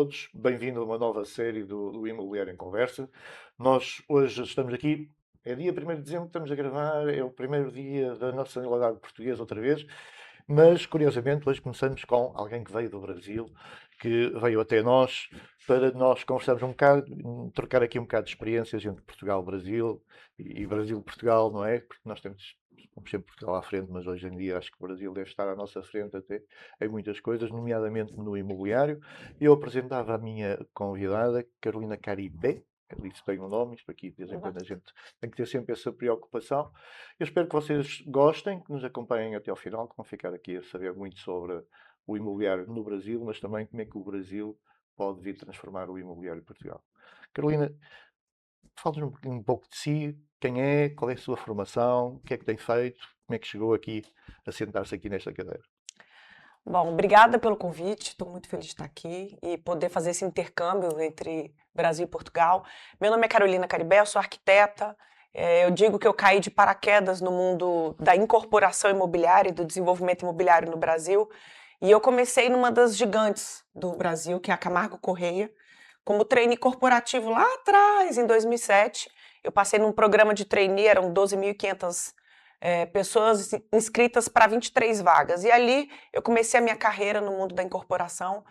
todos. Bem-vindo a uma nova série do Imobiliário em Conversa. Nós hoje estamos aqui, é dia 1º de dezembro, estamos a gravar, é o primeiro dia da nacionalidade portuguesa outra vez, mas curiosamente hoje começamos com alguém que veio do Brasil, que veio até nós para nós conversarmos um bocado, trocar aqui um bocado de experiências entre Portugal e Brasil e Brasil-Portugal, não é? Porque nós temos sempre Portugal à frente, mas hoje em dia acho que o Brasil deve estar à nossa frente até em muitas coisas, nomeadamente no imobiliário. Eu apresentava a minha convidada, Carolina Caribé. Isso tem um nome, isto aqui de vez em quando a Exato. gente tem que ter sempre essa preocupação. Eu espero que vocês gostem, que nos acompanhem até ao final, que vão ficar aqui a saber muito sobre o imobiliário no Brasil, mas também como é que o Brasil pode vir transformar o imobiliário em Portugal. Carolina, fala-nos um pouco de si, quem é, qual é a sua formação, o que é que tem feito, como é que chegou aqui a sentar-se aqui nesta cadeira. Bom, obrigada pelo convite. Estou muito feliz de estar aqui e poder fazer esse intercâmbio entre Brasil e Portugal. Meu nome é Carolina Caribé, eu sou arquiteta. Eu digo que eu caí de paraquedas no mundo da incorporação imobiliária e do desenvolvimento imobiliário no Brasil. E eu comecei numa das gigantes do Brasil, que é a Camargo Corrêa, como trainee corporativo lá atrás, em 2007. Eu passei num programa de trainee, eram 12.500 pessoas inscritas para 23 vagas. E ali eu comecei a minha carreira no mundo da incorporação.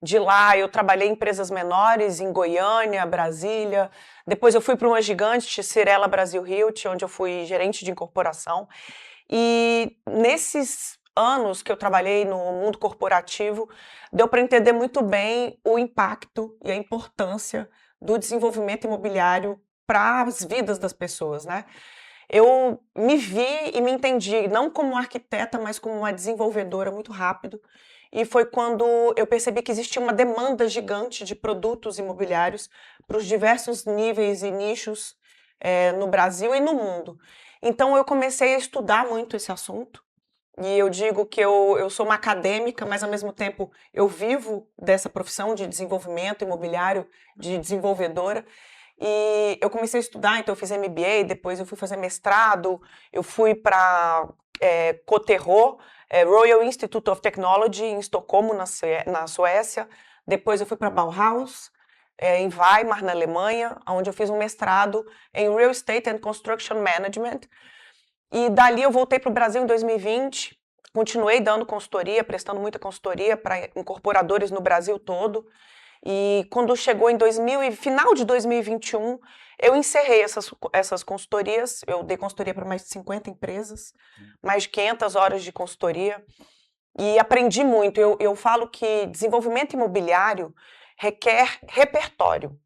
De lá eu trabalhei em empresas menores, em Goiânia, Brasília. Depois eu fui para uma gigante, Cirela Brasil Realty, onde eu fui gerente de incorporação. E nesses anos que eu trabalhei no mundo corporativo, deu para entender muito bem o impacto e a importância do desenvolvimento imobiliário para as vidas das pessoas, né? Eu me vi e me entendi, não como uma arquiteta, mas como uma desenvolvedora muito rápido. E foi quando eu percebi que existia uma demanda gigante de produtos imobiliários para os diversos níveis e nichos no Brasil e no mundo. Então eu comecei a estudar muito esse assunto. E eu digo que eu sou uma acadêmica, mas ao mesmo tempo eu vivo dessa profissão de desenvolvimento imobiliário, de desenvolvedora. E eu comecei a estudar, então eu fiz MBA, depois eu fui fazer mestrado, eu fui para KTH, Royal Institute of Technology, em Estocolmo, na Suécia. Depois eu fui para Bauhaus, em Weimar, na Alemanha, onde eu fiz um mestrado em Real Estate and Construction Management. E dali eu voltei para o Brasil em 2020, continuei dando consultoria, prestando muita consultoria para incorporadores no Brasil todo. E quando chegou em final de 2021, eu encerrei essas consultorias. Eu dei consultoria para mais de 50 empresas, mais de 500 horas de consultoria. E aprendi muito. Eu falo que desenvolvimento imobiliário requer repertório.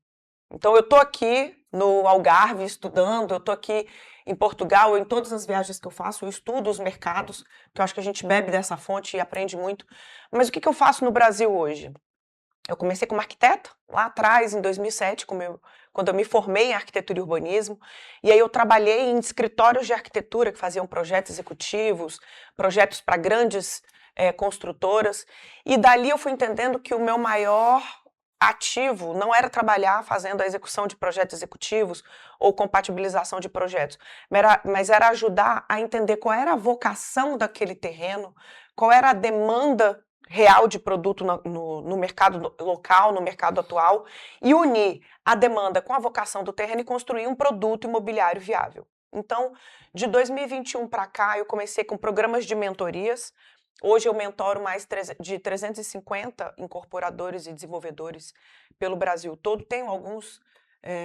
Então, eu estou aqui no Algarve estudando, eu estou aqui em Portugal, em todas as viagens que eu faço, eu estudo os mercados, que eu acho que a gente bebe dessa fonte e aprende muito. Mas o que eu faço no Brasil hoje? Eu comecei como arquiteta, lá atrás, em 2007, quando eu me formei em arquitetura e urbanismo, e aí eu trabalhei em escritórios de arquitetura que faziam projetos executivos, projetos para grandes construtoras, e dali eu fui entendendo que o meu maior ativo não era trabalhar fazendo a execução de projetos executivos ou compatibilização de projetos, mas era ajudar a entender qual era a vocação daquele terreno, qual era a demanda real de produto no mercado local, no mercado atual, e unir a demanda com a vocação do terreno e construir um produto imobiliário viável. Então, de 2021 para cá, eu comecei com programas de mentorias. Hoje eu mentoro mais de 350 incorporadores e desenvolvedores pelo Brasil todo. Tenho alguns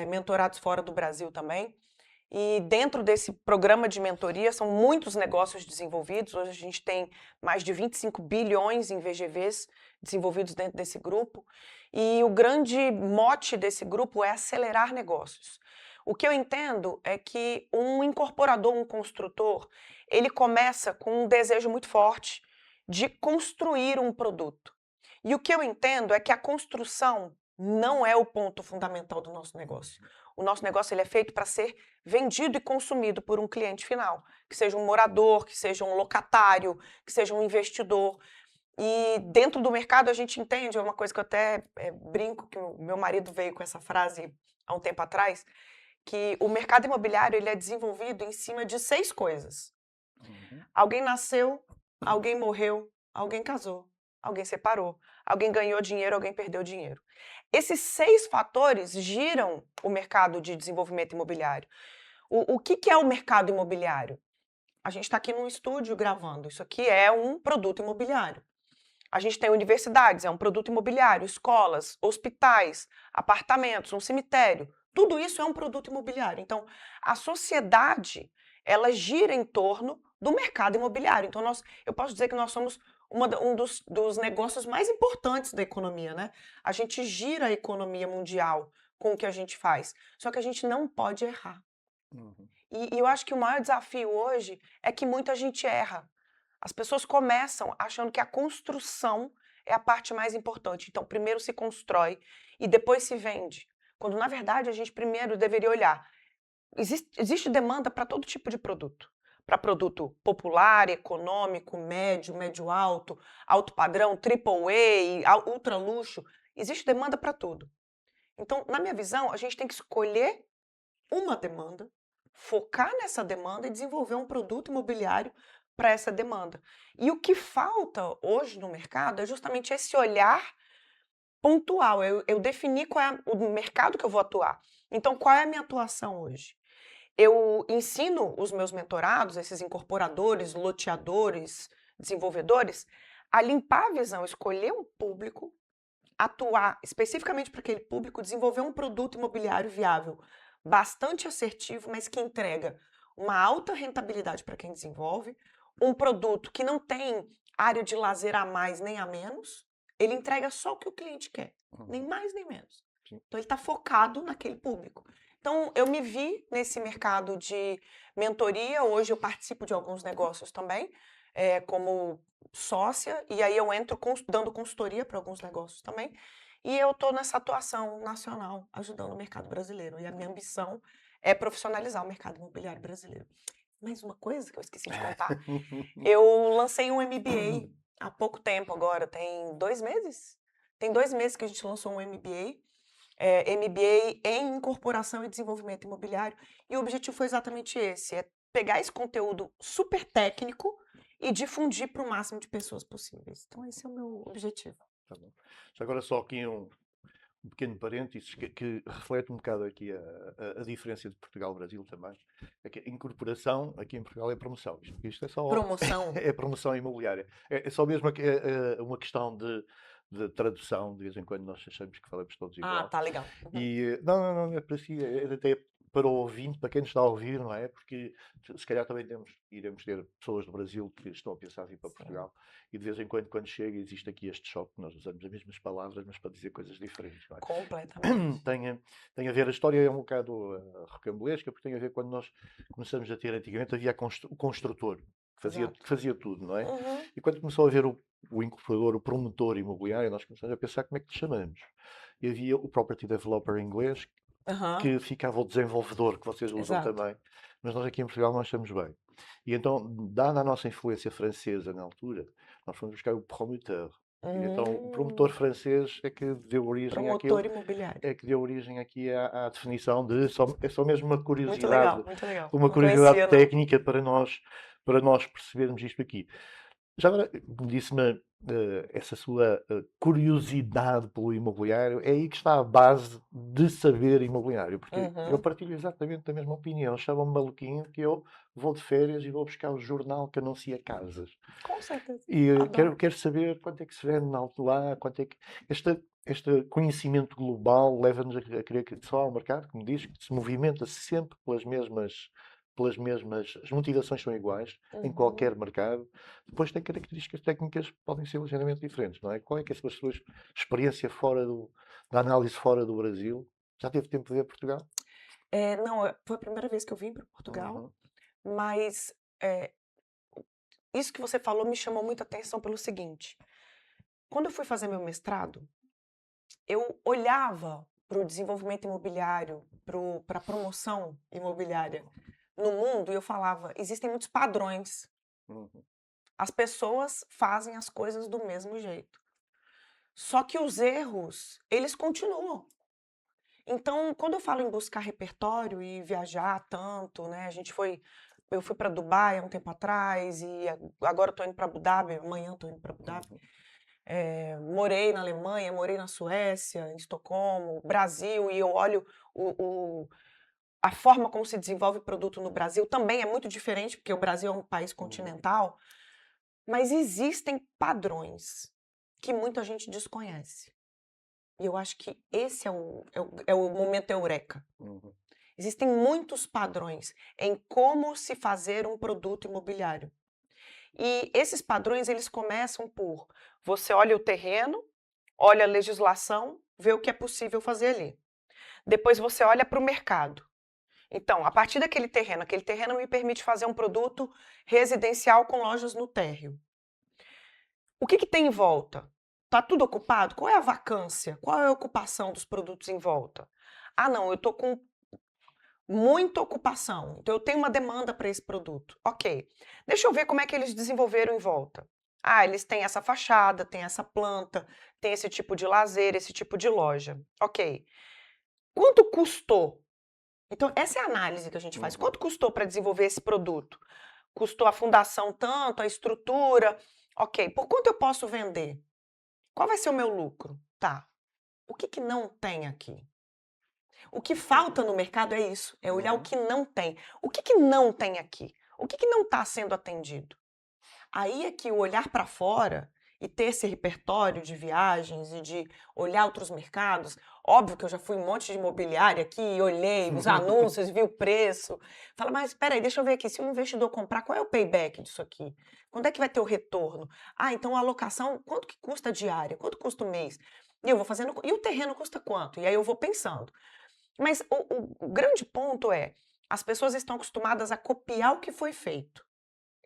mentorados fora do Brasil também. E dentro desse programa de mentoria são muitos negócios desenvolvidos. Hoje a gente tem mais de 25 bilhões em VGVs desenvolvidos dentro desse grupo. E o grande mote desse grupo é acelerar negócios. O que eu entendo é que um incorporador, um construtor, ele começa com um desejo muito forte de construir um produto. E o que eu entendo é que a construção não é o ponto fundamental do nosso negócio. O nosso negócio ele é feito para ser vendido e consumido por um cliente final, que seja um morador, que seja um locatário, que seja um investidor. E dentro do mercado a gente entende, é uma coisa que eu até brinco, que o meu marido veio com essa frase há um tempo atrás, que o mercado imobiliário ele é desenvolvido em cima de 6 coisas. Alguém nasceu, alguém morreu, alguém casou alguém separou. Alguém ganhou dinheiro, alguém perdeu dinheiro. Esses 6 fatores giram o mercado de desenvolvimento imobiliário. O que que é o mercado imobiliário? A gente está aqui num estúdio gravando, isso aqui é um produto imobiliário. A gente tem universidades, é um produto imobiliário, escolas, hospitais, apartamentos, um cemitério. Tudo isso é um produto imobiliário. Então, a sociedade, ela gira em torno do mercado imobiliário. Então, eu posso dizer que nós somos um dos negócios mais importantes da economia, né? A gente gira a economia mundial com o que a gente faz. Só que a gente não pode errar. Uhum. E eu acho que o maior desafio hoje é que muita gente erra. As pessoas começam achando que a construção é a parte mais importante. Então, primeiro se constrói e depois se vende. Quando, na verdade, a gente primeiro deveria olhar. Existe demanda para todo tipo de produto. Para produto popular, econômico, médio, médio alto, alto padrão, triple A, ultra luxo. Existe demanda para tudo. Então, na minha visão, a gente tem que escolher uma demanda, focar nessa demanda e desenvolver um produto imobiliário para essa demanda. E o que falta hoje no mercado é justamente esse olhar pontual. Eu definir qual é o mercado que eu vou atuar. Então, qual é a minha atuação hoje? Eu ensino os meus mentorados, esses incorporadores, loteadores, desenvolvedores, a limpar a visão, escolher um público, atuar especificamente para aquele público, desenvolver um produto imobiliário viável, bastante assertivo, mas que entrega uma alta rentabilidade para quem desenvolve, um produto que não tem área de lazer a mais nem a menos, ele entrega só o que o cliente quer, nem Uhum. mais nem menos. Sim. Então ele está focado naquele público. Então eu me vi nesse mercado de mentoria, hoje eu participo de alguns negócios também, como sócia, e aí eu entro dando consultoria para alguns negócios também. E eu estou nessa atuação nacional, ajudando o mercado brasileiro. E a minha ambição é profissionalizar o mercado imobiliário brasileiro. Mais uma coisa que eu esqueci de contar. Eu lancei um MBA há pouco tempo agora, tem 2 meses? Tem 2 meses que a gente lançou um MBA, MBA em Incorporação e Desenvolvimento Imobiliário. E o objetivo foi exatamente esse, é pegar esse conteúdo super técnico e difundir para o máximo de pessoas possíveis. Então esse é o meu objetivo. Tá bom. Já agora só aqui um pequeno parênteses que reflete um bocado aqui a diferença de Portugal e Brasil também. É que a incorporação aqui em Portugal é promoção. Isto é só Promoção? é promoção imobiliária. É só mesmo uma questão de tradução. De vez em quando nós achamos que falamos todos Ah, igual. tá legal. Uhum. E não é para si, é até para o ouvinte, para quem nos está a ouvir, não é? Porque se calhar também iremos ter pessoas do Brasil que estão a pensar em vir para Sim. Portugal e de vez em quando chega, existe aqui este choque, nós usamos as mesmas palavras, mas para dizer coisas diferentes, não é? Completamente. Tem a ver, a história é um bocado rocambolesca, porque tem a ver quando nós começamos a ter, antigamente havia o construtor, Exato. que fazia tudo, não é? Uhum. E quando começou a haver o incorporador, o promotor imobiliário, nós começamos a pensar como é que lhe chamamos. E havia o property developer em inglês, Aham. que ficava o desenvolvedor, que vocês usam Exato. também. Mas nós aqui em Portugal nós estamos bem. E então, dada a nossa influência francesa na altura, nós fomos buscar o promoteur. E então, o promotor Hum. francês é que deu origem àquilo, Promotor imobiliário. é que deu origem aqui à definição é só mesmo Muito legal, muito legal. uma Não curiosidade conhecia, não. técnica para nós percebermos isto aqui. Já agora, disse-me, essa sua curiosidade pelo imobiliário, é aí que está a base de saber imobiliário, porque eu Uhum. partilho exatamente da mesma opinião. Chamam-me maluquinho que eu vou de férias e vou buscar o jornal que anuncia casas. Com certeza. E Adoro. quero saber quanto é que se vende na alto lá, quanto é que. Este conhecimento global leva-nos a crer que só há um mercado, como diz, que se movimenta sempre pelas mesmas. As motivações são iguais em Uhum. qualquer mercado. Depois tem características técnicas que podem ser ligeiramente diferentes, não é? Qual é que é a sua experiência da análise fora do Brasil? Já teve tempo de ver Portugal? Não, foi a primeira vez que eu vim para Portugal, Uhum, mas eh, isso que você falou me chamou muita atenção pelo seguinte: quando eu fui fazer meu mestrado, eu olhava para o desenvolvimento imobiliário, para a promoção imobiliária no mundo e eu falava, existem muitos padrões. uhum, As pessoas fazem as coisas do mesmo jeito. Só que os erros, eles continuam. Então, quando eu falo em buscar repertório e viajar tanto, né? Eu fui para Dubai há um tempo atrás e agora estou indo para Abu Dhabi, amanhã estou indo para Abu Dhabi. uhum. morei na Alemanha, morei na Suécia, em Estocolmo, Brasil, e eu olho a forma como se desenvolve produto no Brasil também é muito diferente, porque o Brasil é um país continental, mas existem padrões que muita gente desconhece. E eu acho que esse é o momento eureka. Uhum. Existem muitos padrões em como se fazer um produto imobiliário. E esses padrões, eles começam por você olha o terreno, olha a legislação, vê o que é possível fazer ali. Depois você olha para o mercado. Então, a partir daquele terreno, aquele terreno me permite fazer um produto residencial com lojas no térreo. O que tem em volta? Está tudo ocupado? Qual é a vacância? Qual é a ocupação dos produtos em volta? Ah, não, eu estou com muita ocupação, então eu tenho uma demanda para esse produto. Ok, deixa eu ver como é que eles desenvolveram em volta. Ah, eles têm essa fachada, têm essa planta, tem esse tipo de lazer, esse tipo de loja. Ok. Quanto custou? Então, essa é a análise que a gente faz. Quanto custou para desenvolver esse produto? Custou a fundação tanto, a estrutura? Ok, por quanto eu posso vender? Qual vai ser o meu lucro? Tá. O que não tem aqui? O que falta no mercado é isso, é olhar o que não tem. O que não tem aqui? O que não está sendo atendido? Aí é que o olhar para fora e ter esse repertório de viagens e de olhar outros mercados, óbvio que eu já fui em um monte de imobiliária aqui, e olhei os anúncios, vi o preço, fala, mas espera aí, deixa eu ver aqui, se o investidor comprar, qual é o payback disso aqui? Quando é que vai ter o retorno? Ah, então a alocação, quanto que custa a diária? Quanto custa o mês? E eu vou fazendo, e o terreno custa quanto? E aí eu vou pensando. Mas o grande ponto é, as pessoas estão acostumadas a copiar o que foi feito.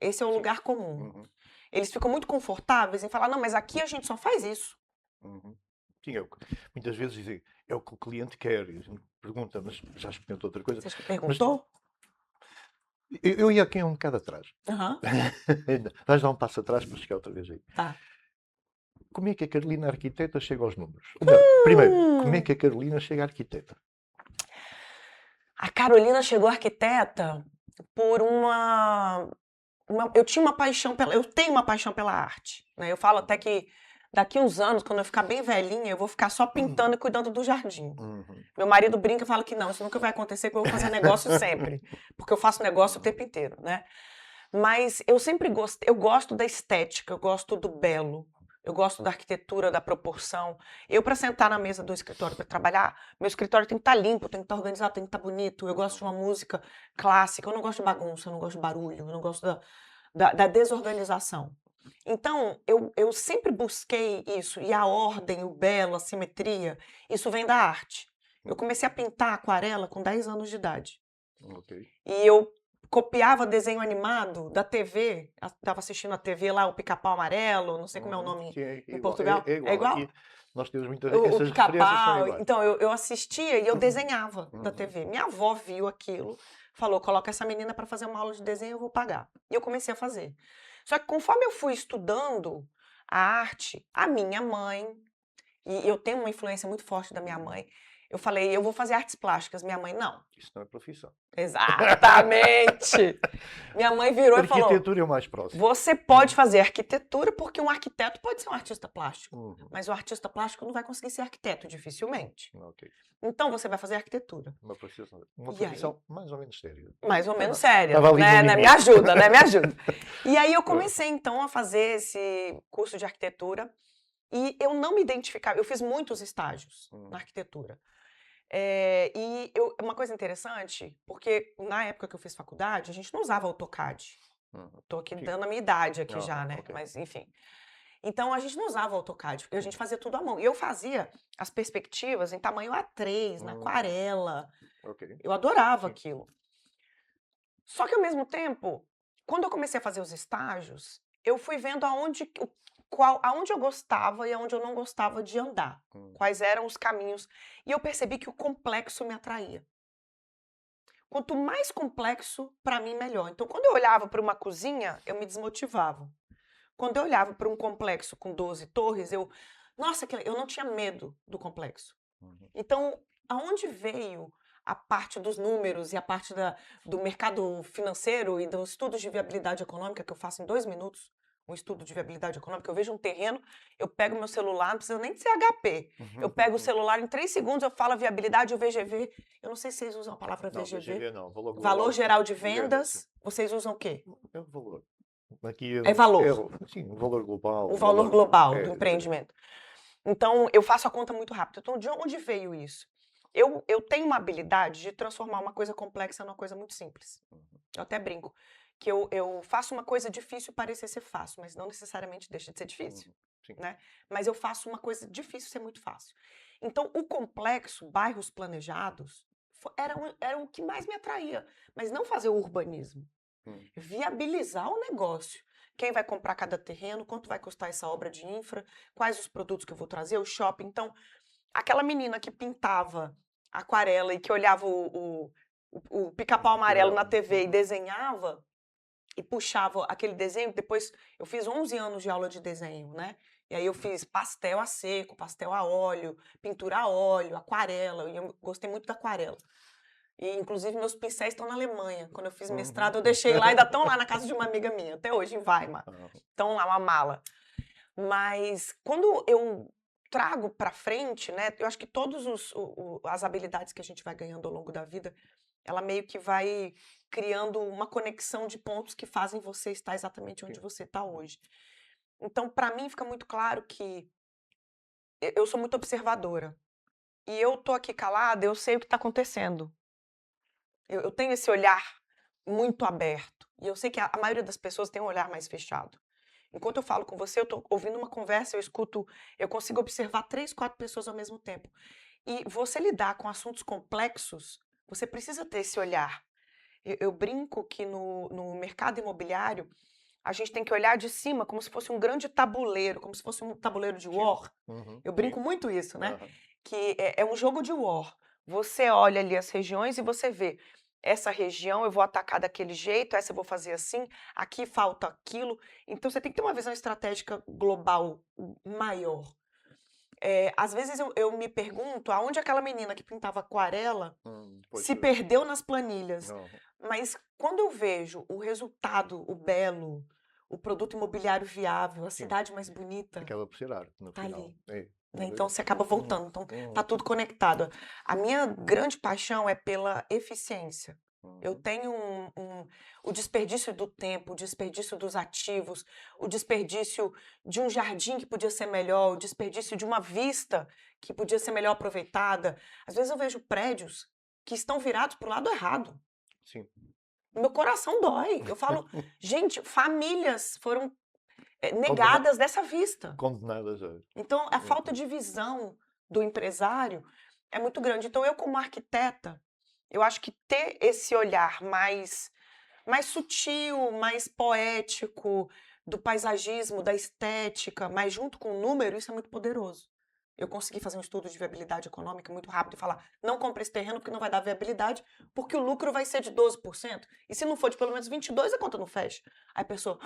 Esse é o lugar comum. Eles ficam muito confortáveis em falar, não, mas aqui a gente só faz isso. Sim, muitas vezes dizem, é o que o cliente quer. E a gente pergunta, mas já experimentou outra coisa? Você perguntou? Eu ia aqui um bocado atrás. Aham, Vais dar um passo atrás para chegar outra vez aí. tá. Como é que a Carolina arquiteta chega aos números? Ou melhor, primeiro, como é que a Carolina chega à arquiteta? A Carolina chegou arquiteta por eu tinha uma paixão eu tenho uma paixão pela arte, né? Eu falo até que daqui uns anos, quando eu ficar bem velhinha, eu vou ficar só pintando e cuidando do jardim. Meu marido brinca e fala que não, isso nunca vai acontecer, que eu vou fazer negócio sempre, porque eu faço negócio o tempo inteiro, né? Mas eu sempre gostei, eu gosto da estética, eu gosto do belo, eu gosto da arquitetura, da proporção. Eu, para sentar na mesa do escritório para trabalhar, meu escritório tem que estar limpo, tem que estar organizado, tem que estar bonito. Eu gosto de uma música clássica, eu não gosto de bagunça, eu não gosto de barulho, eu não gosto da desorganização. Então, eu sempre busquei isso, e a ordem, o belo, a simetria, isso vem da arte. Eu comecei a pintar aquarela com 10 anos de idade. E eu copiava desenho animado da TV, estava assistindo a TV lá, o Pica-Pau Amarelo, não sei como é o nome em Portugal. É igual. Aqui nós temos muitas essas referências são Pica-Pau. iguais. Então, eu assistia e eu desenhava da TV. Minha avó viu aquilo, falou, coloca essa menina para fazer uma aula de desenho, eu vou pagar. E eu comecei a fazer. Só que conforme eu fui estudando a arte, a minha mãe, e eu tenho uma influência muito forte da minha mãe, eu falei, eu vou fazer artes plásticas. Minha mãe, não. Isso não é profissão. Exatamente! Minha mãe virou e falou, Arquitetura é o mais próximo. você pode fazer arquitetura porque um arquiteto pode ser um artista plástico, mas o artista plástico não vai conseguir ser arquiteto, dificilmente. Então você vai fazer arquitetura. Uma profissão mais ou menos séria. Mais ou menos séria, né? Me ajuda, né? Me ajuda. E aí eu comecei então a fazer esse curso de arquitetura e eu não me identificava, eu fiz muitos estágios na arquitetura. Uma coisa interessante, porque na época que eu fiz faculdade, a gente não usava AutoCAD. Estou aqui dando a minha idade aqui já, né? Mas, enfim. Então, a gente não usava AutoCAD, a gente fazia tudo à mão. E eu fazia as perspectivas em tamanho A3, na aquarela. Eu adorava aquilo. Só que, ao mesmo tempo, quando eu comecei a fazer os estágios, eu fui vendo aonde eu gostava e aonde eu não gostava de andar. Quais eram os caminhos. E eu percebi que o complexo me atraía. Quanto mais complexo, para mim, melhor. Então, quando eu olhava para uma cozinha, eu me desmotivava. Quando eu olhava para um complexo com 12 torres, eu não tinha medo do complexo. Então, aonde veio a parte dos números e a parte do mercado financeiro e dos estudos de viabilidade econômica que eu faço em 2 minutos, um estudo de viabilidade econômica, eu vejo um terreno, eu pego meu celular, não precisa nem de ser HP. Eu pego o celular, em 3 segundos eu falo a viabilidade, o VGV. Eu não sei se vocês usam a palavra Não, VGV. VGV não, valor Valor global geral de de vendas. vendas. Vocês usam o quê? É o valor. Aqui É valor. sim, o valor global. O valor global é, do empreendimento. Então, eu faço a conta muito rápido. Então, de onde veio isso? Eu tenho uma habilidade de transformar uma coisa complexa numa coisa muito simples. Eu até brinco que eu faço uma coisa difícil parecer ser fácil, mas não necessariamente deixa de ser difícil, Sim. né? Mas eu faço uma coisa difícil ser muito fácil. Então, o complexo, bairros planejados, era o que mais me atraía. Mas não fazer o urbanismo. Viabilizar o negócio. Quem vai comprar cada terreno, quanto vai custar essa obra de infra, quais os produtos que eu vou trazer, o shopping. Então, aquela menina que pintava aquarela e que olhava o pica-pau amarelo na TV e desenhava e puxava aquele desenho, depois eu fiz 11 anos de aula de desenho, né? E aí eu fiz pastel a seco, pastel a óleo, pintura a óleo, aquarela, e eu gostei muito da aquarela. E, inclusive, meus pincéis estão na Alemanha. Quando eu fiz mestrado, eu deixei lá, ainda estão lá na casa de uma amiga minha, até hoje, em Weimar. Estão lá, uma mala. Mas, quando eu trago para frente, né, eu acho que todas as habilidades que a gente vai ganhando ao longo da vida, ela meio que vai criando uma conexão de pontos que fazem você estar exatamente onde você está hoje. Então, para mim, fica muito claro que eu sou muito observadora. E eu tô aqui calada, eu sei o que está acontecendo. Eu tenho esse olhar muito aberto. E eu sei que a maioria das pessoas tem um olhar mais fechado. Enquanto eu falo com você, eu estou ouvindo uma conversa, eu escuto, eu consigo observar 3, 4 pessoas ao mesmo tempo. E você lidar com assuntos complexos, você precisa ter esse olhar. Eu brinco que no mercado imobiliário, a gente tem que olhar de cima como se fosse um grande tabuleiro, como se fosse um tabuleiro de war. Eu brinco muito isso, né? Que é um jogo de war. Você olha ali as regiões e você vê, essa região eu vou atacar daquele jeito, essa eu vou fazer assim, aqui falta aquilo. Então você tem que ter uma visão estratégica global maior. Às vezes eu me pergunto aonde aquela menina que pintava aquarela se perdeu nas planilhas. Mas quando eu vejo o resultado, o belo, o produto imobiliário viável, a cidade mais bonita, acaba por ser arte no tá final. ali. Então você acaba voltando. Então tá tudo conectado. A minha grande paixão é pela eficiência. Eu tenho o desperdício do tempo, o desperdício dos ativos, o desperdício de um jardim que podia ser melhor, o desperdício de uma vista que podia ser melhor aproveitada. Às vezes eu vejo prédios que estão virados para o lado errado. Sim. Meu coração dói. Eu falo, gente, famílias foram negadas dessa vista. Condenadas a... Então, a falta de visão do empresário é muito grande. Então, eu como arquiteta, eu acho que ter esse olhar mais sutil, mais poético, do paisagismo, da estética, mas junto com o número, isso é muito poderoso. Eu consegui fazer um estudo de viabilidade econômica muito rápido e falar, não compre esse terreno porque não vai dar viabilidade, porque o lucro vai ser de 12%. E se não for de pelo menos 22%, a conta não fecha. Aí a pessoa,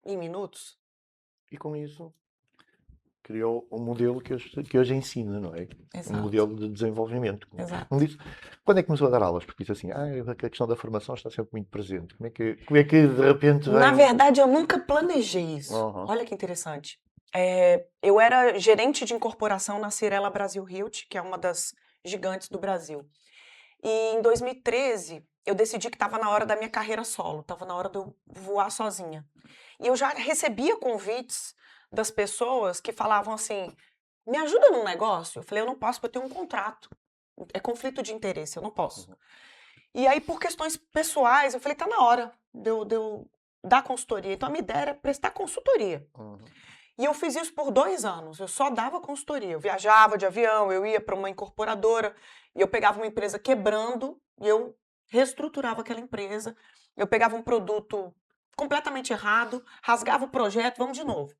em minutos. E com isso, criou um modelo que hoje ensina, não é? Exato. Um modelo de desenvolvimento. Exato. Quando é que começou a dar aulas? Porque disse assim, a questão da formação está sempre muito presente. Como é que de repente vem... Na verdade, eu nunca planejei isso. Olha que interessante. Eu era gerente de incorporação na Cirela Brasil Realty, que é uma das gigantes do Brasil. E em 2013, eu decidi que estava na hora da minha carreira solo, estava na hora de eu voar sozinha. E eu já recebia convites das pessoas que falavam assim, me ajuda num negócio? Eu falei, eu não posso porque eu tenho um contrato. É conflito de interesse, eu não posso. E aí, por questões pessoais, eu falei, tá na hora de eu dar consultoria. Então, a minha ideia era prestar consultoria. E eu fiz isso por 2 anos, eu só dava consultoria. Eu viajava de avião, eu ia para uma incorporadora, e eu pegava uma empresa quebrando, e eu reestruturava aquela empresa. Eu pegava um produto completamente errado, rasgava o projeto, vamos de novo.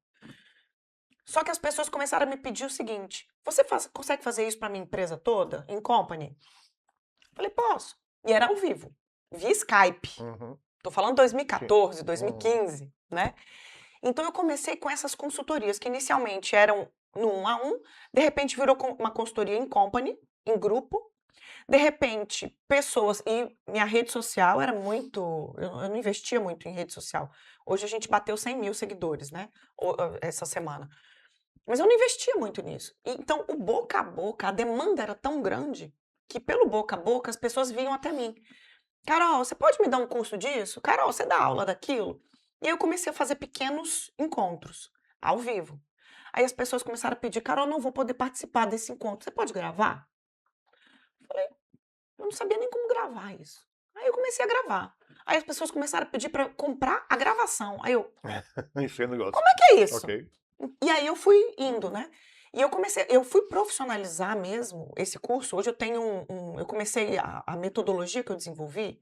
Só que as pessoas começaram a me pedir o seguinte, você consegue fazer isso para minha empresa toda, em company? Falei, posso. E era ao vivo, via Skype. Tô falando 2014, 2015, né? Então, eu comecei com essas consultorias, que inicialmente eram no 1 a 1, de repente virou uma consultoria em company, em grupo, De repente, pessoas. E minha rede social era muito. Eu não investia muito em rede social. Hoje a gente bateu 100 mil seguidores, né? Essa semana. Mas eu não investia muito nisso. Então, o boca a boca, a demanda era tão grande que, pelo boca a boca, as pessoas vinham até mim. Carol, você pode me dar um curso disso? Carol, você dá aula daquilo? E aí eu comecei a fazer pequenos encontros, ao vivo. Aí as pessoas começaram a pedir, Carol, não vou poder participar desse encontro. Você pode gravar? Eu falei, eu não sabia nem como gravar isso. Aí eu comecei a gravar. Aí as pessoas começaram a pedir para comprar a gravação. Aí eu, Isso é negócio. como é que é isso? Ok. E aí eu fui indo, né? E eu fui profissionalizar mesmo esse curso. Hoje eu tenho eu comecei a metodologia que eu desenvolvi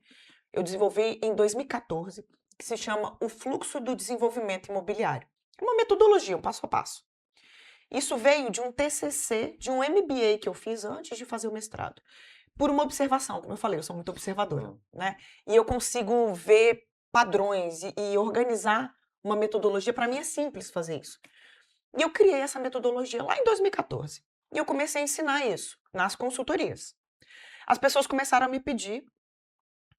em 2014, que se chama o fluxo do desenvolvimento imobiliário. É uma metodologia, um passo a passo. Isso veio de um TCC, de um MBA que eu fiz antes de fazer o mestrado. Por uma observação, como eu falei, eu sou muito observadora, né? E eu consigo ver padrões e organizar uma metodologia. Para mim é simples fazer isso. E eu criei essa metodologia lá em 2014. E eu comecei a ensinar isso nas consultorias. As pessoas começaram a me pedir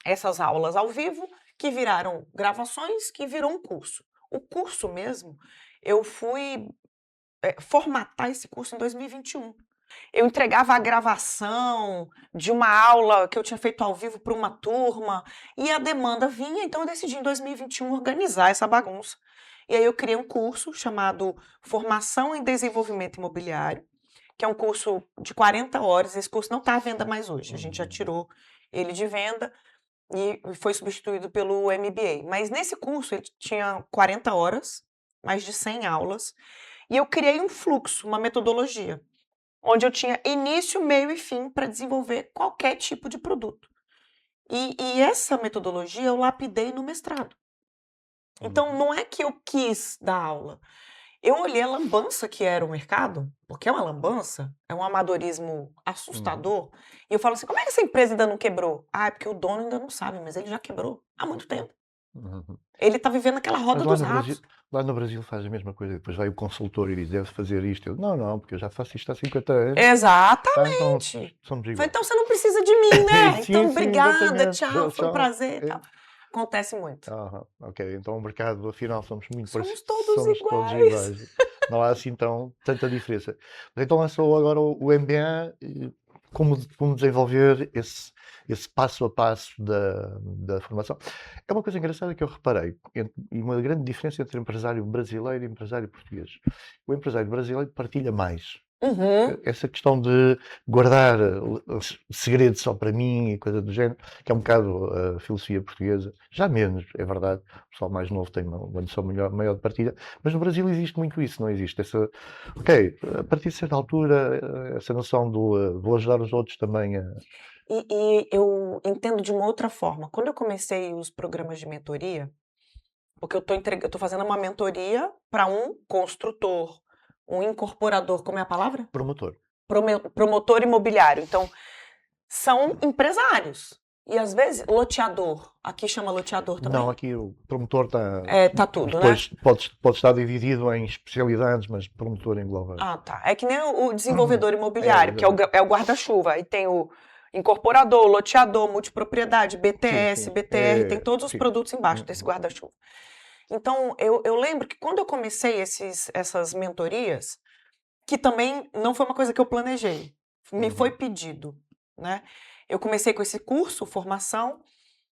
essas aulas ao vivo, que viraram gravações, que virou um curso. O curso mesmo, eu fui formatar esse curso em 2021. Eu entregava a gravação de uma aula que eu tinha feito ao vivo para uma turma, e a demanda vinha, então eu decidi em 2021 organizar essa bagunça. E aí eu criei um curso chamado Formação em Desenvolvimento Imobiliário, que é um curso de 40 horas. Esse curso não está à venda mais hoje, a gente já tirou ele de venda e foi substituído pelo MBA. Mas nesse curso ele tinha 40 horas, mais de 100 aulas, e eu criei um fluxo, uma metodologia, onde eu tinha início, meio e fim para desenvolver qualquer tipo de produto. E essa metodologia eu lapidei no mestrado. Então, não é que eu quis dar aula. Eu olhei a lambança que era o mercado, porque é uma lambança, é um amadorismo assustador, e eu falo assim, como é que essa empresa ainda não quebrou? Ah, é porque o dono ainda não sabe, mas ele já quebrou há muito tempo. Ele está vivendo aquela roda Mas dos ratos. lá no Brasil faz a mesma coisa. Depois vai o consultor e diz, deve fazer isto. Eu, não, porque eu já faço isto há 50 anos. Então Exatamente. somos Falei, iguais. então você não precisa de mim, né? Sim, Então, sim, obrigada, exatamente. tchau, foi um Tchau. prazer e tal. Acontece muito. Ok, então o mercado, afinal, somos muito Somos parecidos. todos Somos todos iguais. iguais. Não há assim tanta diferença. Mas então lançou agora o MBA, como desenvolver esse passo a passo da formação. É uma coisa engraçada que eu reparei, e uma grande diferença entre empresário brasileiro e empresário português. O empresário brasileiro partilha mais. Uhum. Essa questão de guardar segredos só para mim e coisa do género, que é um bocado a filosofia portuguesa, já menos, é verdade, o pessoal mais novo tem uma noção maior de partilha, mas no Brasil existe muito isso, não existe ok, a partir de certa altura, essa noção do vou ajudar os outros também E eu entendo de uma outra forma. Quando eu comecei os programas de mentoria, porque eu tô fazendo uma mentoria para um construtor, um incorporador, como é a palavra? promotor. Promotor imobiliário. Então, são empresários. E às vezes, loteador. Aqui chama loteador também? Não, aqui o promotor está. Tá tudo, né? Depois pode estar dividido em especialidades, mas promotor engloba. Ah, tá. É que nem o desenvolvedor imobiliário, que exatamente. é o guarda-chuva. Aí tem o incorporador, loteador, multipropriedade, BTS, Sim. BTR, tem todos os Sim. produtos embaixo desse guarda-chuva. Então, eu lembro que quando eu comecei essas mentorias, que também não foi uma coisa que eu planejei, me foi pedido, né? Eu comecei com esse curso, formação,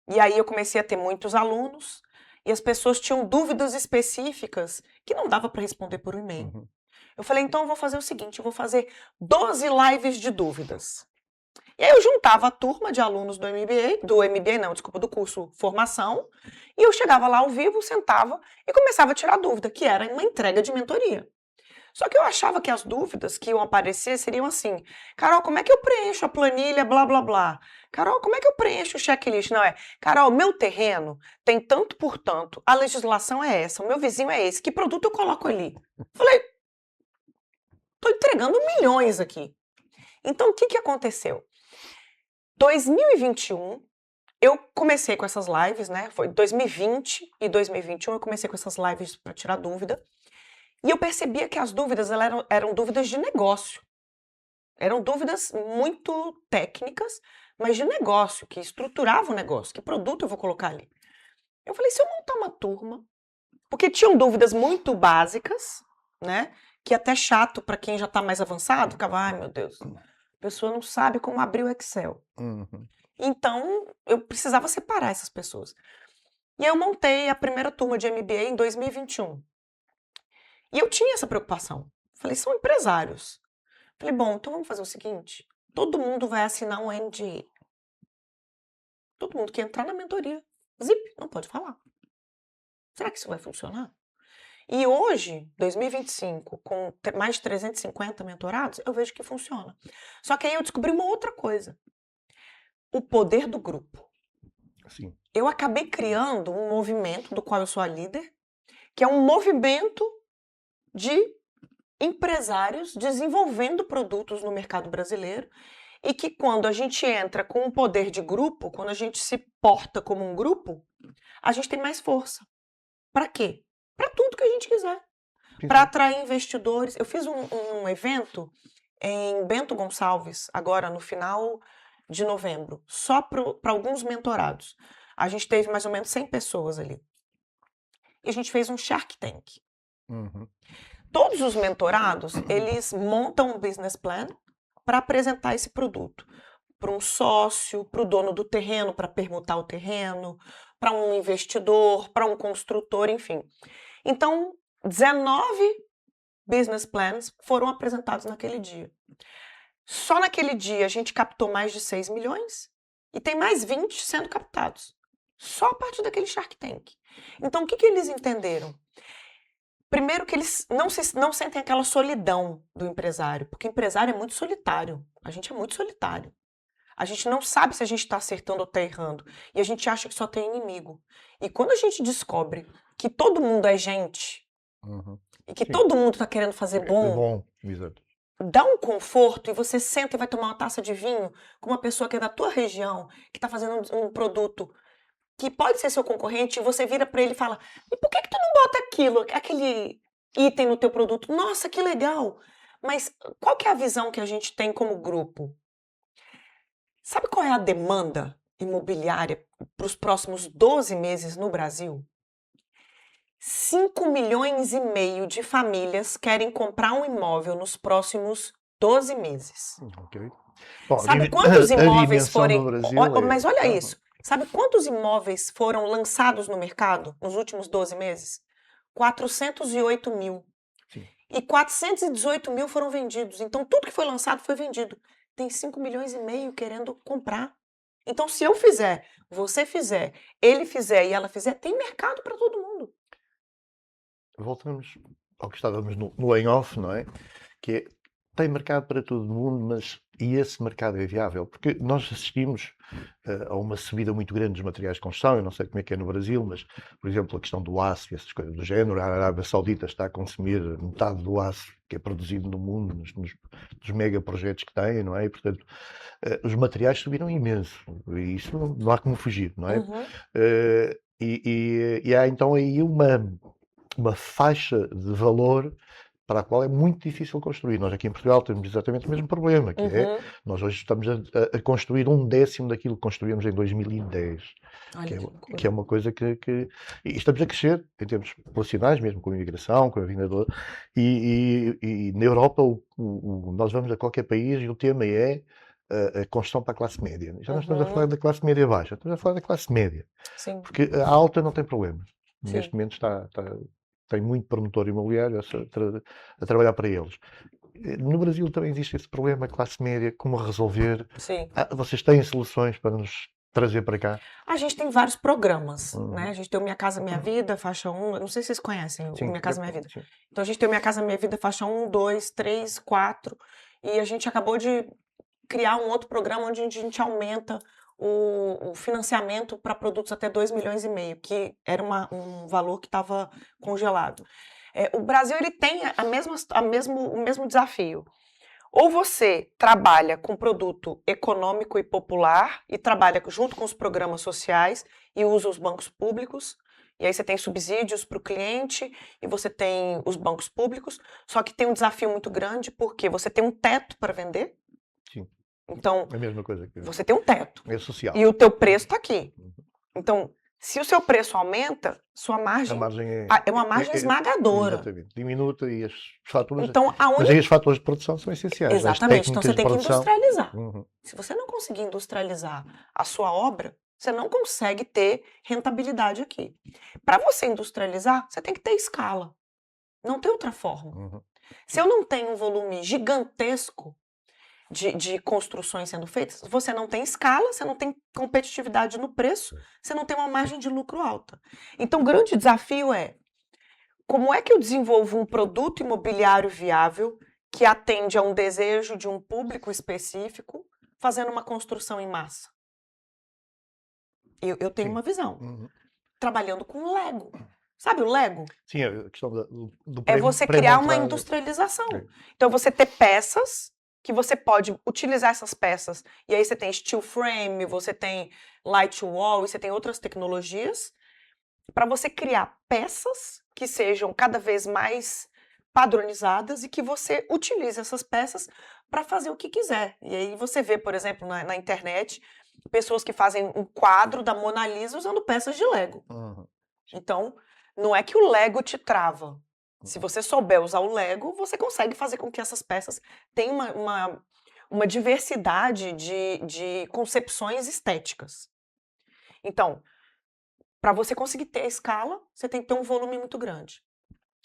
e aí eu comecei a ter muitos alunos, e as pessoas tinham dúvidas específicas que não dava para responder por e-mail. Eu falei, então eu vou fazer o seguinte, eu vou fazer 12 lives de dúvidas. E aí eu juntava a turma de alunos do curso formação, e eu chegava lá ao vivo, sentava e começava a tirar dúvida, que era uma entrega de mentoria. Só que eu achava que as dúvidas que iam aparecer seriam assim, Carol, como é que eu preencho a planilha, blá, blá, blá? Carol, como é que eu preencho o checklist? Não é, Carol, meu terreno tem tanto por tanto, a legislação é essa, o meu vizinho é esse, que produto eu coloco ali? Falei, tô entregando milhões aqui. Então, o que aconteceu? 2021, eu comecei com essas lives, né? Foi 2020 e 2021 eu comecei com essas lives para tirar dúvida. E eu percebia que as dúvidas eram dúvidas de negócio. Eram dúvidas muito técnicas, mas de negócio, que estruturava o negócio, que produto eu vou colocar ali. Eu falei, se eu montar uma turma, porque tinham dúvidas muito básicas, né? Que é até chato para quem já está mais avançado, ficava, ai meu Deus, a pessoa não sabe como abrir o Excel. Uhum. Então, eu precisava separar essas pessoas. E aí eu montei a primeira turma de MBA em 2021. E eu tinha essa preocupação. Falei, são empresários. Falei, bom, então vamos fazer o seguinte: todo mundo vai assinar um NDA. Todo mundo que entrar na mentoria. Zip, não pode falar. Será que isso vai funcionar? E hoje, 2025, com mais de 350 mentorados, eu vejo que funciona. Só que aí eu descobri uma outra coisa: o poder do grupo. Sim. Eu acabei criando um movimento do qual eu sou a líder, que é um movimento de empresários desenvolvendo produtos no mercado brasileiro e que quando a gente entra com um poder de grupo, quando a gente se porta como um grupo, a gente tem mais força. Para quê? Para tudo que a gente quiser. Para atrair investidores. Eu fiz um evento em Bento Gonçalves, agora no final de novembro, só para alguns mentorados. A gente teve mais ou menos 100 pessoas ali. E a gente fez um Shark Tank. Uhum. Todos os mentorados, eles montam um business plan para apresentar esse produto para um sócio, para o dono do terreno, para permutar o terreno, para um investidor, para um construtor, enfim. Então, 19 business plans foram apresentados naquele dia. Só naquele dia a gente captou mais de 6 milhões e tem mais 20 sendo captados. Só a partir daquele Shark Tank. Então, o que eles entenderam? Primeiro que eles não sentem aquela solidão do empresário, porque o empresário é muito solitário. A gente é muito solitário. A gente não sabe se a gente está acertando ou está errando. E a gente acha que só tem inimigo. E quando a gente descobre que todo mundo é gente, e que Sim. todo mundo está querendo fazer É bom, bom, exato. dá um conforto e você senta e vai tomar uma taça de vinho com uma pessoa que é da tua região, que está fazendo um produto que pode ser seu concorrente, e você vira para ele e fala, e por que tu não bota aquele item no teu produto? Nossa, que legal! Mas qual que é a visão que a gente tem como grupo? Sabe qual é a demanda imobiliária para os próximos 12 meses no Brasil? 5,5 milhões de famílias querem comprar um imóvel nos próximos 12 meses. Ok. Bom, Sabe quantos a imóveis dimensão forem... do Brasil Mas olha isso. Sabe quantos imóveis foram lançados no mercado nos últimos 12 meses? 408 mil. Sim. E 418 mil foram vendidos. Então, tudo que foi lançado foi vendido. Tem 5,5 milhões querendo comprar. Então, se eu fizer, você fizer, ele fizer e ela fizer, tem mercado para todo mundo. Voltamos ao que estávamos no em-off, não é? Que é, tem mercado para todo mundo, mas e esse mercado é viável? Porque nós assistimos a uma subida muito grande dos materiais de construção, eu não sei como é que é no Brasil, mas, por exemplo, a questão do aço e essas coisas do género, a Arábia Saudita está a consumir metade do aço que é produzido no mundo, nos megaprojetos que têm, não é? E, portanto, os materiais subiram imenso, e isso não há como fugir, não é? Uhum. E há então aí uma faixa de valor para a qual é muito difícil construir. Nós aqui em Portugal temos exatamente o mesmo problema, que é, Uhum. nós hoje estamos a construir 1/10 daquilo que construímos em 2010, Olha que é uma coisa que... E estamos a crescer em termos populacionais, mesmo com a imigração, com a vinda e na Europa nós vamos a qualquer país e o tema é a construção para a classe média. Já não estamos a falar da classe média baixa, estamos a falar da classe média. Sim. Porque a alta não tem problemas. Sim. Neste momento tem muito promotor imobiliário a trabalhar para eles. No Brasil também existe esse problema, classe média, como resolver? Sim. Vocês têm soluções para nos trazer para cá? A gente tem vários programas, né? A gente tem o Minha Casa Minha Vida, faixa 1, eu não sei se vocês conhecem o Minha Casa Minha Vida. Sim. Então a gente tem o Minha Casa Minha Vida, faixa 1, 2, 3, 4, e a gente acabou de criar um outro programa onde a gente aumenta o financiamento para produtos até 2,5 milhões, que era um valor que estava congelado. O Brasil ele tem o mesmo desafio. Ou você trabalha com produto econômico e popular e trabalha junto com os programas sociais e usa os bancos públicos, e aí você tem subsídios para o cliente e você tem os bancos públicos, só que tem um desafio muito grande porque você tem um teto para vender, Então, É a mesma coisa que você tem um teto é social. e o teu preço está aqui. Uhum. Então, se o seu preço aumenta, sua A margem margem é uma margem é esmagadora. exatamente, diminuta e as fatores Então, a mas única... aí os fatores de produção são essenciais, as Exatamente. Então, técnicas você de tem que produção. industrializar. Uhum. Se você não conseguir industrializar a sua obra, você não consegue ter rentabilidade aqui. Para você industrializar, você tem que ter escala. Não tem outra forma. Uhum. Se eu não tenho um volume gigantesco de construções sendo feitas, você não tem escala, você não tem competitividade no preço, você não tem uma margem de lucro alta. Então, o grande desafio é como é que eu desenvolvo um produto imobiliário viável que atende a um desejo de um público específico, fazendo uma construção em massa? Eu tenho Sim. uma visão. Uhum. Trabalhando com Lego. Sabe o Lego? Sim, a questão do É você criar uma pré-montado. industrialização. É. Então, você ter peças que você pode utilizar essas peças. E aí você tem steel frame, você tem light wall, e você tem outras tecnologias para você criar peças que sejam cada vez mais padronizadas e que você utilize essas peças para fazer o que quiser. E aí você vê, por exemplo, na internet, pessoas que fazem um quadro da Mona Lisa usando peças de Lego. Uhum. Então, não é que o Lego te trava. Se você souber usar o Lego, você consegue fazer com que essas peças tenham uma diversidade de concepções estéticas. Então, para você conseguir ter a escala, você tem que ter um volume muito grande.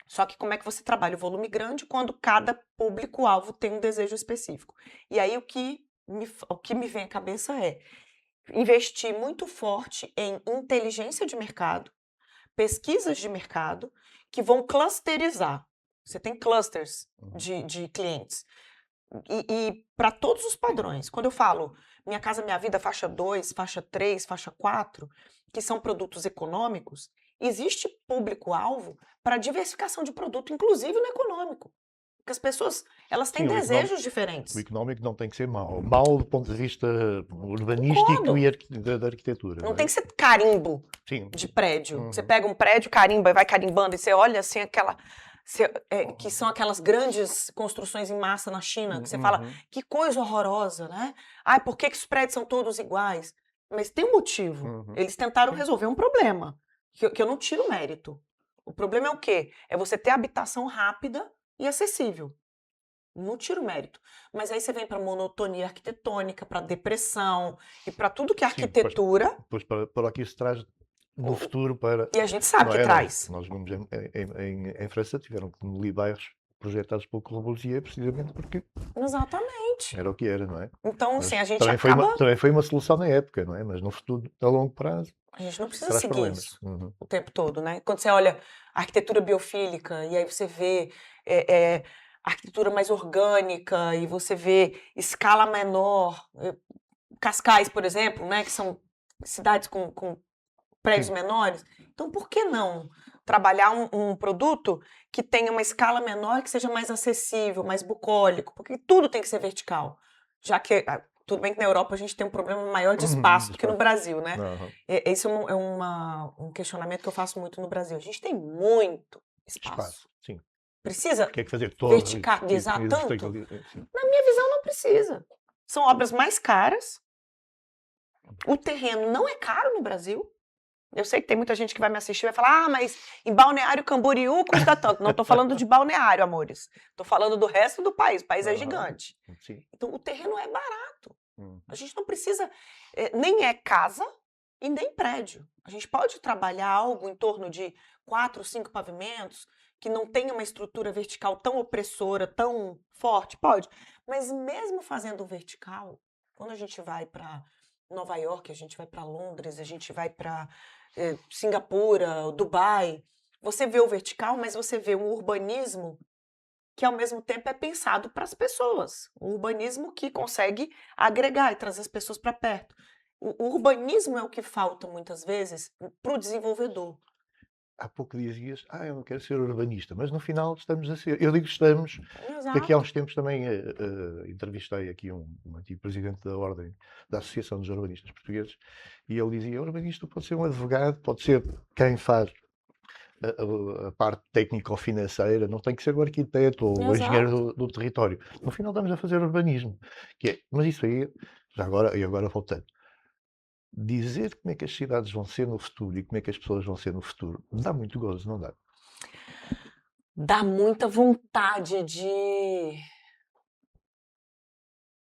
Só que como é que você trabalha o volume grande quando cada público-alvo tem um desejo específico? E aí o que me vem à cabeça é investir muito forte em inteligência de mercado, pesquisas de mercado, que vão clusterizar. Você tem clusters de clientes. E para todos os padrões. Quando eu falo Minha Casa Minha Vida, faixa 2, faixa 3, faixa 4, que são produtos econômicos, existe público-alvo para diversificação de produto, inclusive no econômico. Porque as pessoas, elas têm Sim, desejos o diferentes. económico não tem que ser mau. Mau do ponto de vista urbanístico Concordo. e da arquitetura. Não Não tem é? que ser carimbo Sim. de prédio. Você Uhum. pega um prédio, carimba e vai carimbando, e você olha assim que são aquelas grandes construções em massa na China, que você fala, Uhum. que coisa horrorosa, né? Ai, por que os prédios são todos iguais? Mas tem um motivo. Uhum. Eles tentaram Sim. resolver um problema, que eu não tiro mérito. O problema é o quê? É você ter habitação rápida e acessível. Não tiro mérito. Mas aí você vem para monotonia arquitetônica, para depressão e para tudo que é Sim, depois arquitetura, para o que isso traz no futuro para. e a gente sabe Não que é? traz. Nós vimos em França, tiveram que demolir bairros projetados pelo Corbusier, precisamente porque Exatamente. era o que era, não é? Então, Mas assim, a gente também foi uma solução na época, não é? Mas no futuro, a longo prazo, a gente não precisa traz seguir problemas. isso Uhum. o tempo todo, né? Quando você olha a arquitetura biofílica e aí você vê arquitetura mais orgânica e você vê escala menor, Cascais, por exemplo, né? Que são cidades com prédios Sim. menores. Então, por que não trabalhar um produto que tenha uma escala menor, que seja mais acessível, mais bucólico? Porque tudo tem que ser vertical. Já que, tudo bem que na Europa a gente tem um problema maior de espaço do que no Brasil, né? Uhum. Esse um questionamento que eu faço muito no Brasil. A gente tem muito espaço. Sim. Precisa Porque é que fazer torres verticalizar e tanto? sim. Na minha visão, não precisa. São obras mais caras. O terreno não é caro no Brasil. Eu sei que tem muita gente que vai me assistir e vai falar, mas em Balneário Camboriú custa tanto. Não estou falando de Balneário, amores. Estou falando do resto do país. O país é Uhum. gigante. Sim. Então, o terreno é barato. Uhum. A gente não precisa, nem é casa e nem prédio. A gente pode trabalhar algo em torno de 4, 5 pavimentos, que não tenha uma estrutura vertical tão opressora, tão forte, pode. Mas mesmo fazendo vertical, quando a gente vai para Nova York, a gente vai para Londres, a gente vai para Singapura, Dubai, você vê o vertical, mas você vê um urbanismo que ao mesmo tempo é pensado para as pessoas. Um urbanismo que consegue agregar e trazer as pessoas para perto. O urbanismo é o que falta muitas vezes para o desenvolvedor. Há pouco dizias, eu não quero ser urbanista, mas no final estamos a ser. Eu digo estamos, porque aqui há Exato. uns tempos também entrevistei aqui um antigo presidente da Ordem, da Associação dos Urbanistas Portugueses, e ele dizia, o urbanista pode ser um advogado, pode ser quem faz a parte técnico-financeira, não tem que ser o arquiteto ou o engenheiro do território. No final estamos a fazer urbanismo. Mas isso aí, e agora voltando, dizer como é que as cidades vão ser no futuro e como é que as pessoas vão ser no futuro, dá muito gozo, não dá? Dá muita vontade de.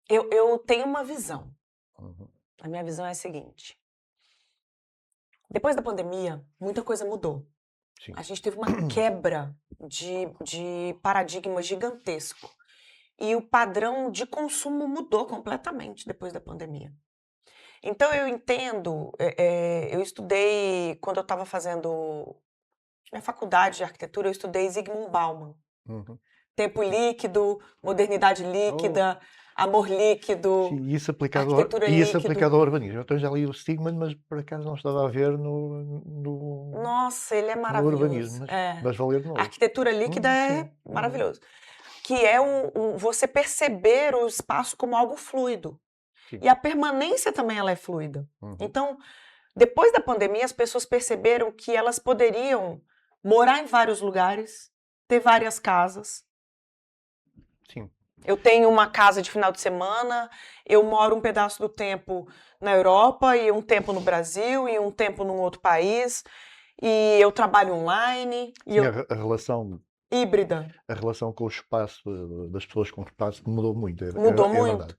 Eu tenho uma visão. Uhum. A minha visão é a seguinte: depois da pandemia, muita coisa mudou. Sim. A gente teve uma quebra de paradigma gigantesco. E o padrão de consumo mudou completamente depois da pandemia. Então, eu entendo, eu estudei, quando eu estava fazendo minha faculdade de arquitetura, eu estudei Zygmunt Bauman. Uhum. Tempo líquido, modernidade Oh, líquida, amor líquido, sim, isso aplicado, arquitetura isso líquido. aplicado ao urbanismo. Então já li o Stigman, mas por acaso não estava a ver no Nossa, ele é urbanismo, maravilhoso. mas vou ler de A novo. arquitetura líquida é Sim. maravilhoso. Que é você perceber o espaço como algo fluido. Sim. E a permanência também ela é fluida. Uhum. Então, depois da pandemia, as pessoas perceberam que elas poderiam morar em vários lugares, ter várias casas. Sim. Eu tenho uma casa de final de semana, eu moro um pedaço do tempo na Europa, e um tempo no Brasil, e um tempo num outro país, e eu trabalho online, e Sim, eu a relação híbrida. a relação com o espaço, das pessoas com o espaço mudou muito, Mudou é muito. verdade.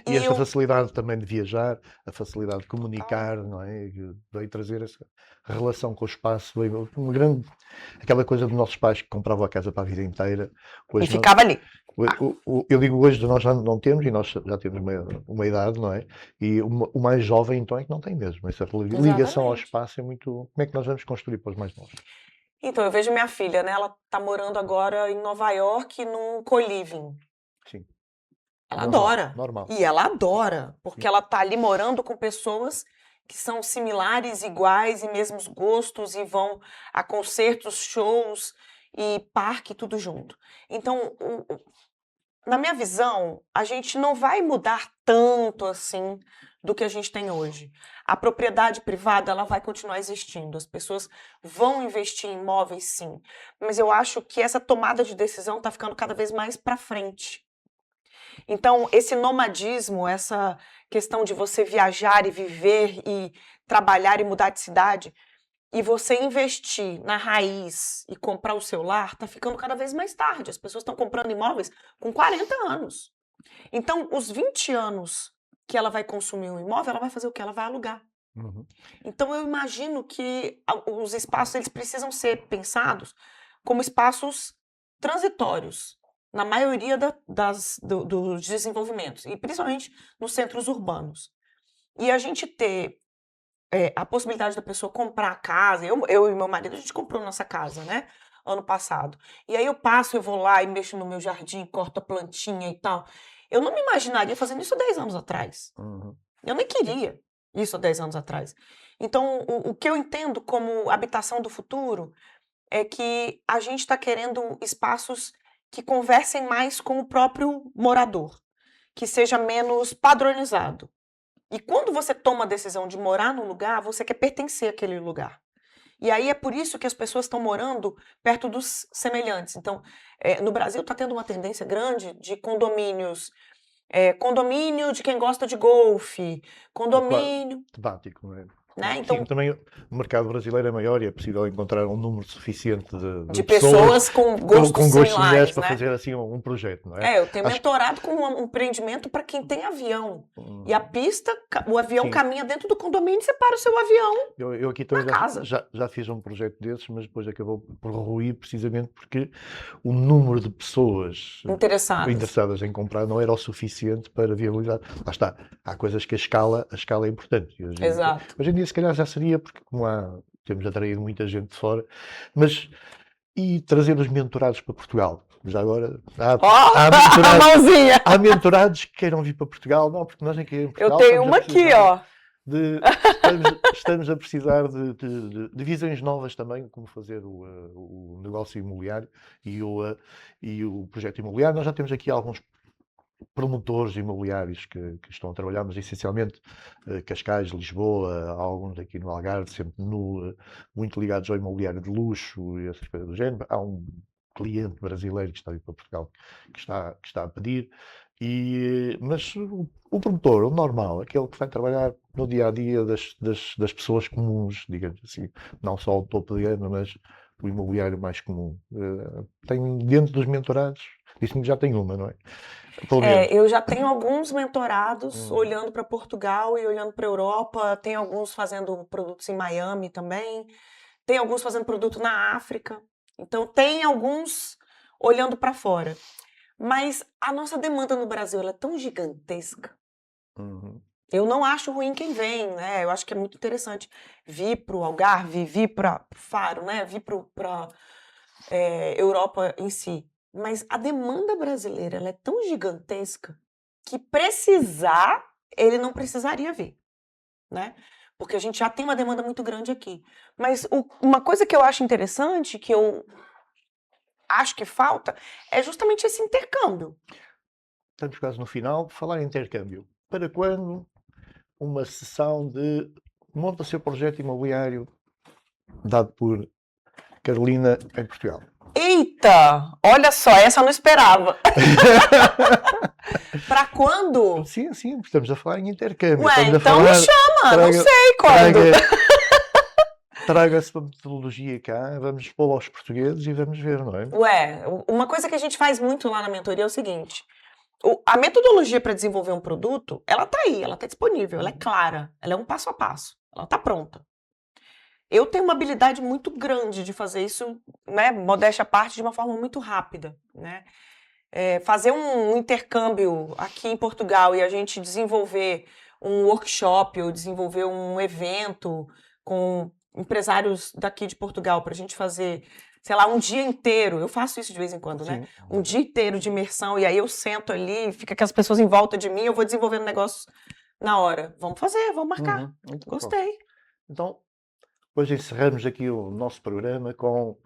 E E esta eu facilidade também de viajar, a facilidade de Total. comunicar, não é? Que veio trazer essa relação com o espaço, veio uma grande, aquela coisa dos nossos pais que compravam a casa para a vida inteira. E Hoje ficava ali. eu digo hoje, nós já não temos, e nós já temos uma idade, não é? E o mais jovem, então, é que não tem mesmo. Essa ligação ao Exatamente. espaço é muito. Como é que nós vamos construir para os mais novos? Então, eu vejo minha filha, né? Ela tá morando agora em Nova York, num co-living. Sim, Ela normal, adora. normal. E ela adora, porque Sim. ela tá ali morando com pessoas que são similares, iguais e mesmos gostos, e vão a concertos, shows e parque, tudo junto. Então, na minha visão, a gente não vai mudar tanto assim do que a gente tem hoje. A propriedade privada, ela vai continuar existindo. As pessoas vão investir em imóveis, sim. Mas eu acho que essa tomada de decisão está ficando cada vez mais para frente. Então, esse nomadismo, essa questão de você viajar e viver e trabalhar e mudar de cidade, e você investir na raiz e comprar o seu lar, está ficando cada vez mais tarde. As pessoas estão comprando imóveis com 40 anos. Então, os 20 anos que ela vai consumir um imóvel, ela vai fazer o quê? Ela vai alugar. Uhum. Então, eu imagino que os espaços eles precisam ser pensados como espaços transitórios, na maioria dos desenvolvimentos, e principalmente nos centros urbanos. E a gente ter a possibilidade da pessoa comprar a casa. Eu e meu marido, a gente comprou nossa casa, né? Ano passado. E aí eu vou lá e mexo no meu jardim, corto a plantinha e tal. Eu não me imaginaria fazendo isso há 10 anos atrás. Uhum. Eu nem queria isso há 10 anos atrás. Então, o que eu entendo como habitação do futuro é que a gente está querendo espaços que conversem mais com o próprio morador, que seja menos padronizado. E quando você toma a decisão de morar num lugar, você quer pertencer àquele lugar. E aí é por isso que as pessoas estão morando perto dos semelhantes. Então, no Brasil está tendo uma tendência grande de condomínios. Condomínio de quem gosta de golfe, condomínio, Temático, não é? né? Sim, Então, também o mercado brasileiro é maior e é possível encontrar um número suficiente de de pessoas pessoas com gostos com gostos similares similares, para né? fazer assim um projeto, não é? Eu tenho Acho que mentorado com um empreendimento para quem tem avião. E a pista, o avião sim. caminha dentro do condomínio e separa o seu avião Eu aqui da também casa. já fiz um projeto desses, mas depois acabou por ruir precisamente porque o número de pessoas Interessadas. interessadas em comprar não era o suficiente para viabilizar. Lá está, há coisas que a escala é importante. E Exato. hoje em dia se calhar já seria, porque como temos atraído muita gente de fora, mas e trazer os mentorados para Portugal. Já agora A mãozinha! há mentorados que queiram vir para Portugal, não, porque nós aqui em Portugal Eu tenho uma aqui, ó. Estamos a precisar de visões novas também, como fazer o negócio imobiliário e o projeto imobiliário. Nós já temos aqui alguns promotores imobiliários que estão a trabalhar, mas essencialmente Cascais, Lisboa, há alguns aqui no Algarve, sempre muito ligados ao imobiliário de luxo e essas coisas do género. Há um cliente brasileiro que está a vir para Portugal que está a pedir. Mas o promotor, o normal, aquele que vai trabalhar no dia a dia das pessoas comuns, digamos assim, não só o topo de gama, mas o imobiliário mais comum. Tem dentro dos mentorados, disse-me que já tem uma, não é? Pelo menos. Eu já tenho alguns mentorados Hum. olhando para Portugal e olhando para Europa, tem alguns fazendo produtos em Miami também, tem alguns fazendo produto na África, então tem alguns olhando para fora. Mas a nossa demanda no Brasil ela é tão gigantesca. Uhum. Eu não acho ruim quem vem, né? Eu acho que é muito interessante vir para o Algarve, vir para Faro, né? Vir para Europa em si. Mas a demanda brasileira ela é tão gigantesca que precisar, ele não precisaria vir, né? Porque a gente já tem uma demanda muito grande aqui. Mas uma coisa que eu acho interessante, que eu acho que falta, é justamente esse intercâmbio. Estamos quase no final. Falar em intercâmbio. Para quando uma sessão de monta o seu projeto imobiliário dado por Carolina em Portugal? Eita! Olha só, essa eu não esperava. Pra quando? Sim, sim, estamos a falar em intercâmbio. Ué, Estamos a então me falar, chama, não traga- sei quando. Traga-se uma metodologia cá, vamos expô-la aos portugueses e vamos ver, não é? Ué, uma coisa que a gente faz muito lá na mentoria é o seguinte: a metodologia para desenvolver um produto, ela tá aí, ela tá disponível, ela é clara, ela é um passo a passo, ela tá pronta. Eu tenho uma habilidade muito grande de fazer isso, né, modéstia à parte, de uma forma muito rápida, né? Fazer um intercâmbio aqui em Portugal e a gente desenvolver um workshop ou desenvolver um evento com empresários daqui de Portugal para a gente fazer, sei lá, um dia inteiro. Eu faço isso de vez em quando, né? Sim. Um dia inteiro de imersão e aí eu sento ali, fica aquelas pessoas em volta de mim, eu vou desenvolvendo negócio na hora. Vamos fazer, vamos marcar. Uhum. Então, Gostei. Então, hoje encerramos aqui o nosso programa com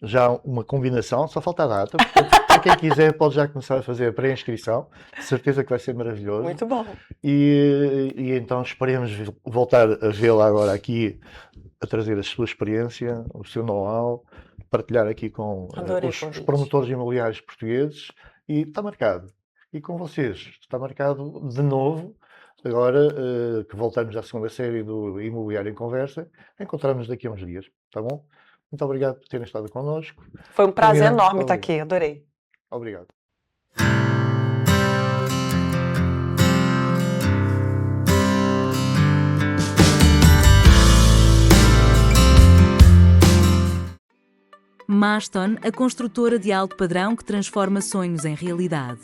já uma combinação, só falta a data. Portanto, para quem quiser pode já começar a fazer a pré-inscrição, de certeza que vai ser maravilhoso. Muito bom. E então esperemos voltar a vê-la agora aqui, a trazer a sua experiência, o seu know-how, partilhar aqui com Adorei o os convite. promotores imobiliários portugueses e está marcado. E com vocês, está marcado de novo, agora que voltamos à segunda série do Imobiliário em Conversa, encontramos daqui a uns dias, tá bom? Muito obrigado por terem estado connosco. Foi um prazer Carolina, enorme estar aqui, adorei. Obrigado. Maston, a construtora de alto padrão que transforma sonhos em realidade.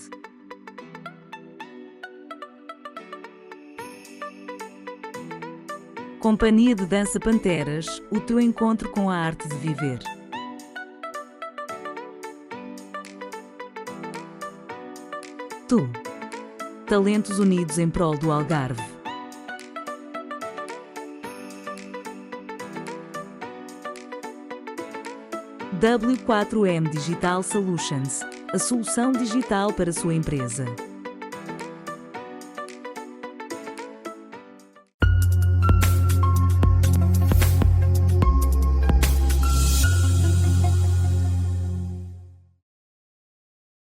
Companhia de Dança Panteras, o teu encontro com a arte de viver. Tu. Talentos unidos em prol do Algarve. W4M Digital Solutions, a solução digital para a sua empresa.